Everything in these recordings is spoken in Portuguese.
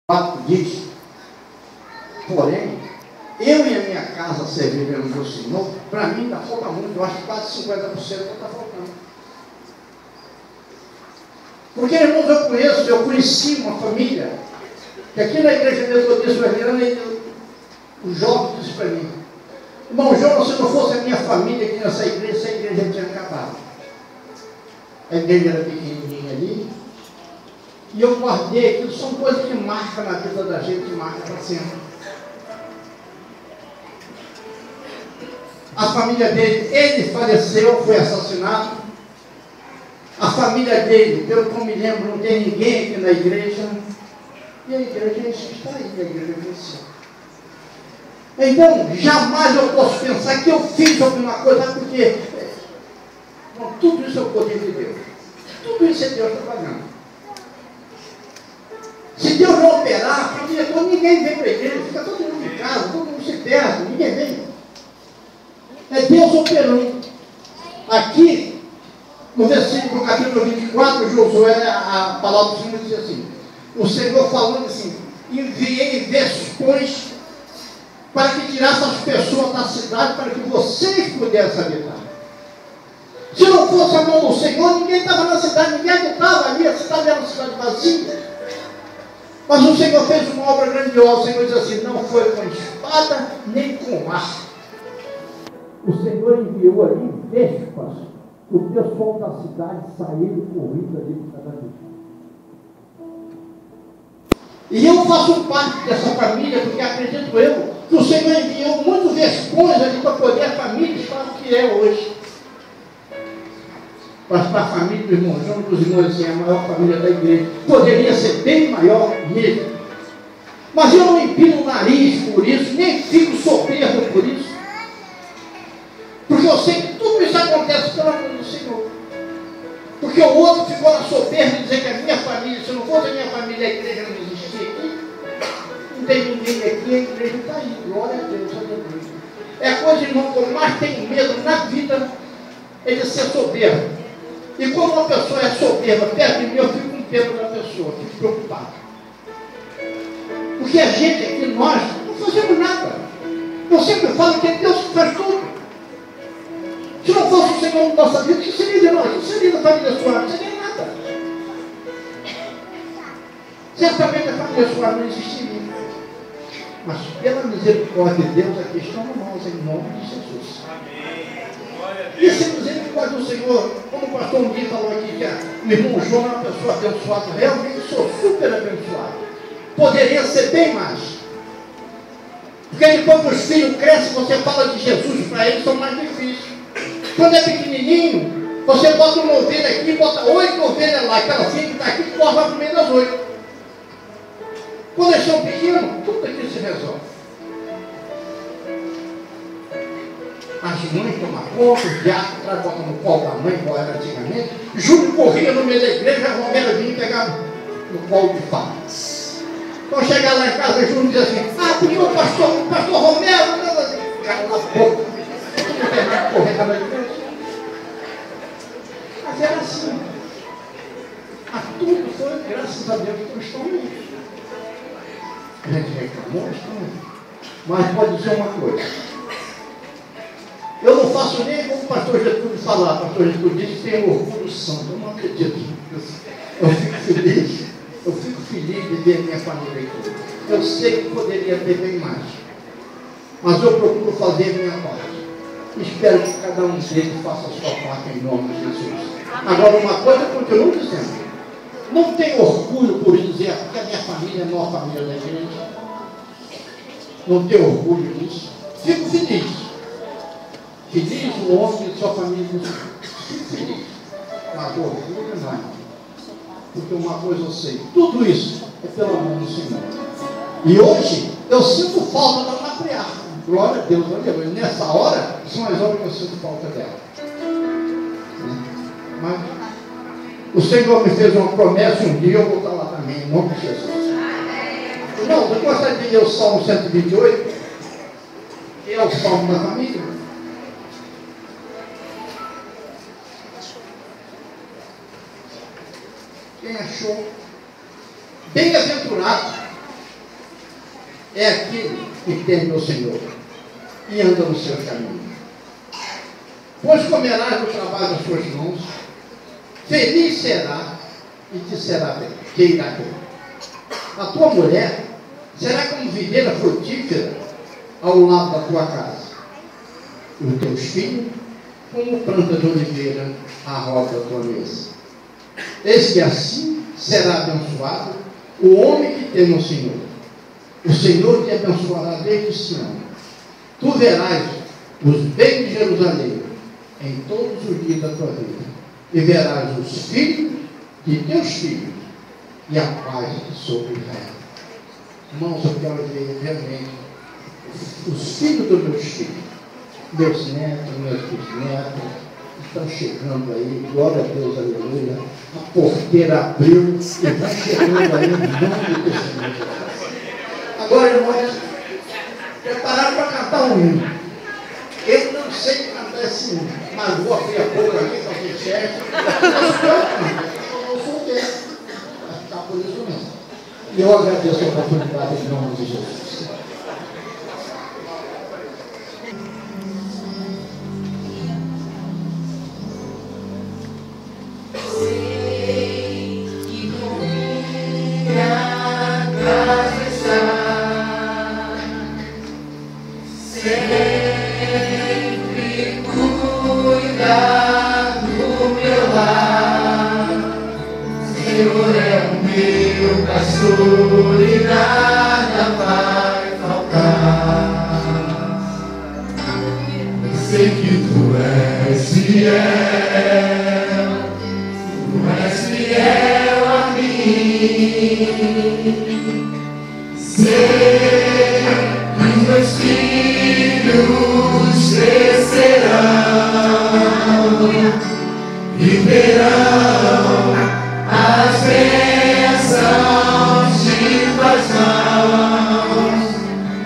4 diz, porém, eu e a minha casa serviremos ao Senhor. Para mim ainda falta muito, eu acho que quase 50% está faltando. Porque, irmãos, eu conheci uma família, que aqui na igreja metodista brasileira, o jovem disse para mim, irmão João, se não fosse a minha família aqui nessa igreja, essa igreja tinha acabado. A igreja era pequenininha ali, e eu guardei aquilo, são coisas que marcam na vida da gente, marcam para sempre. A família dele, ele faleceu, foi assassinado. A família dele, pelo que eu me lembro, não tem ninguém aqui na igreja. E a igreja está aí, a igreja venceu. Então, jamais eu posso pensar que eu fiz alguma coisa, porque não, tudo isso é o poder de Deus. Tudo isso é Deus trabalhando. Se Deus não operar, a família toda, ninguém vem para a igreja, fica todo mundo em casa, todo mundo se perde, ninguém vem. É Deus operando. Aqui, no versículo, capítulo 24, Josué, a palavra do Senhor diz assim, o Senhor falando assim, enviei vespões para que tirasse as pessoas da cidade, para que vocês pudessem habitar. Se não fosse a mão do Senhor, ninguém estava na cidade, ninguém habitava ali, a cidade era uma cidade vazia. Mas o Senhor fez uma obra grandiosa. O Senhor diz assim, não foi com espada, nem com arco. O Senhor enviou ali vespas, para o pessoal da cidade sair correndo ali de cada vez. E eu faço parte dessa família, porque acredito eu, que o Senhor enviou muitos vespões ali para poder a família estar o que é hoje. Mas para a família do irmão João, dos irmãos, assim, a maior família da igreja, poderia ser bem maior mesmo. Mas eu não empino o nariz por isso, nem fico soberbo por isso. Porque eu sei que tudo isso acontece pela mão do Senhor. Porque o outro ficou na soberba de dizer que a minha família, se não fosse a minha família, a igreja não existia aqui. Não tem ninguém aqui, a igreja está aí. Glória a Deus, aleluia. É a coisa, irmão, que eu mais tenho medo na vida é de ser soberbo. E quando uma pessoa é soberba perto de mim, eu fico com pena da pessoa, fico preocupado. Porque a gente aqui, nós, não fazemos nada. Eu sempre falo que é Deus que faz tudo. Se não fosse o Senhor na nossa vida, o que seria de nós? O que seria da família Soares? Não seria nada. Certamente a família Soares não existiria. Mas pela misericórdia de Deus, aqui estão nós, em nome de Jesus. E se misericórdia do Senhor, como o pastor um dia falou aqui, que o irmão João é uma pessoa abençoada, realmente sou super abençoado. Poderia ser bem mais. Porque depois que os filhos crescem, você fala de Jesus para eles, são mais difíceis. Quando é pequenininho, você bota uma ovelha aqui, bota 8 ovelhas lá, aquela filha que está aqui, corre para o meio das 8. Quando eles são pequenos, tudo aqui se resolve. As mães tomam conta, os diáconos atrás botam no colo da mãe, igual era antigamente. Júlio corria no meio da igreja, a Romero vinha pegar no colo de fato. Então chegar lá em casa, Júlio diz assim, porque o pastor Romero, cala a boca. Não tem mais que correr pela igreja. Mas era assim. Mas tudo foi, graças a Deus, que estão aí. A gente reclamou, estão aí. Mas pode dizer uma coisa. Eu não faço nem como o pastor Getúlio falar. O pastor Getúlio diz que tem orgulho santo. Eu não acredito. Eu fico feliz de ver a minha família aqui. Eu sei que poderia ter bem mais. Mas eu procuro fazer a minha parte. Espero que cada um deles faça a sua parte em nome de Jesus. Agora, uma coisa eu continuo dizendo. Não tenho orgulho por dizer que a minha família é a maior família da igreja. Não tenho orgulho disso. Fico feliz. Feliz o homem e sua família. Fico feliz. Mas orgulho não. Porque uma coisa eu sei. Tudo isso é pela mão do Senhor. E hoje eu sinto falta da matriarca. Glória a Deus, aleluia. Nessa hora, são as horas que eu sinto falta dela. Mas o Senhor me fez uma promessa, um dia eu vou estar lá também, em nome de Jesus. Não, eu gostaria de ler o Salmo 128, que é o Salmo da família. Quem achou? Bem-aventurado é aquele que teme o Senhor e anda no seu caminho. Pois comerás do trabalho das tuas mãos, feliz será e te será bem, te irá bem. A tua mulher será como videira frutífera ao lado da tua casa, e os teus filhos como planta de oliveira à roda da tua mesa. Eis que assim será abençoado o homem que teme o Senhor. O Senhor te abençoará desde Sião. Tu verás os bens de Jerusalém em todos os dias da tua vida, e verás os filhos de teus filhos e a paz sobre Israel. Irmãos, eu quero ver realmente os filhos dos meus filhos, meus netos, meus bisnetos, estão chegando aí, glória a Deus, aleluia. A porteira abriu e vai chegando aí em nome do Senhor Jesus. Agora, irmãos, prepararam para cantar um hino. Eu não sei cantar esse hino, mas vou abrir a boca aqui para ver certo. Eu não sou desse. Vai ficar por isso mesmo. E eu agradeço a oportunidade em nome de Jesus. Pastor e nada vai faltar. Eu sei que tu és fiel a mim. Sei que os meus filhos crescerão e verão as bênçãos.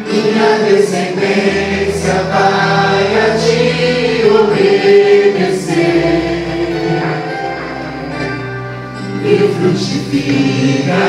Minha descendência vai a ti obedecer e frutificará.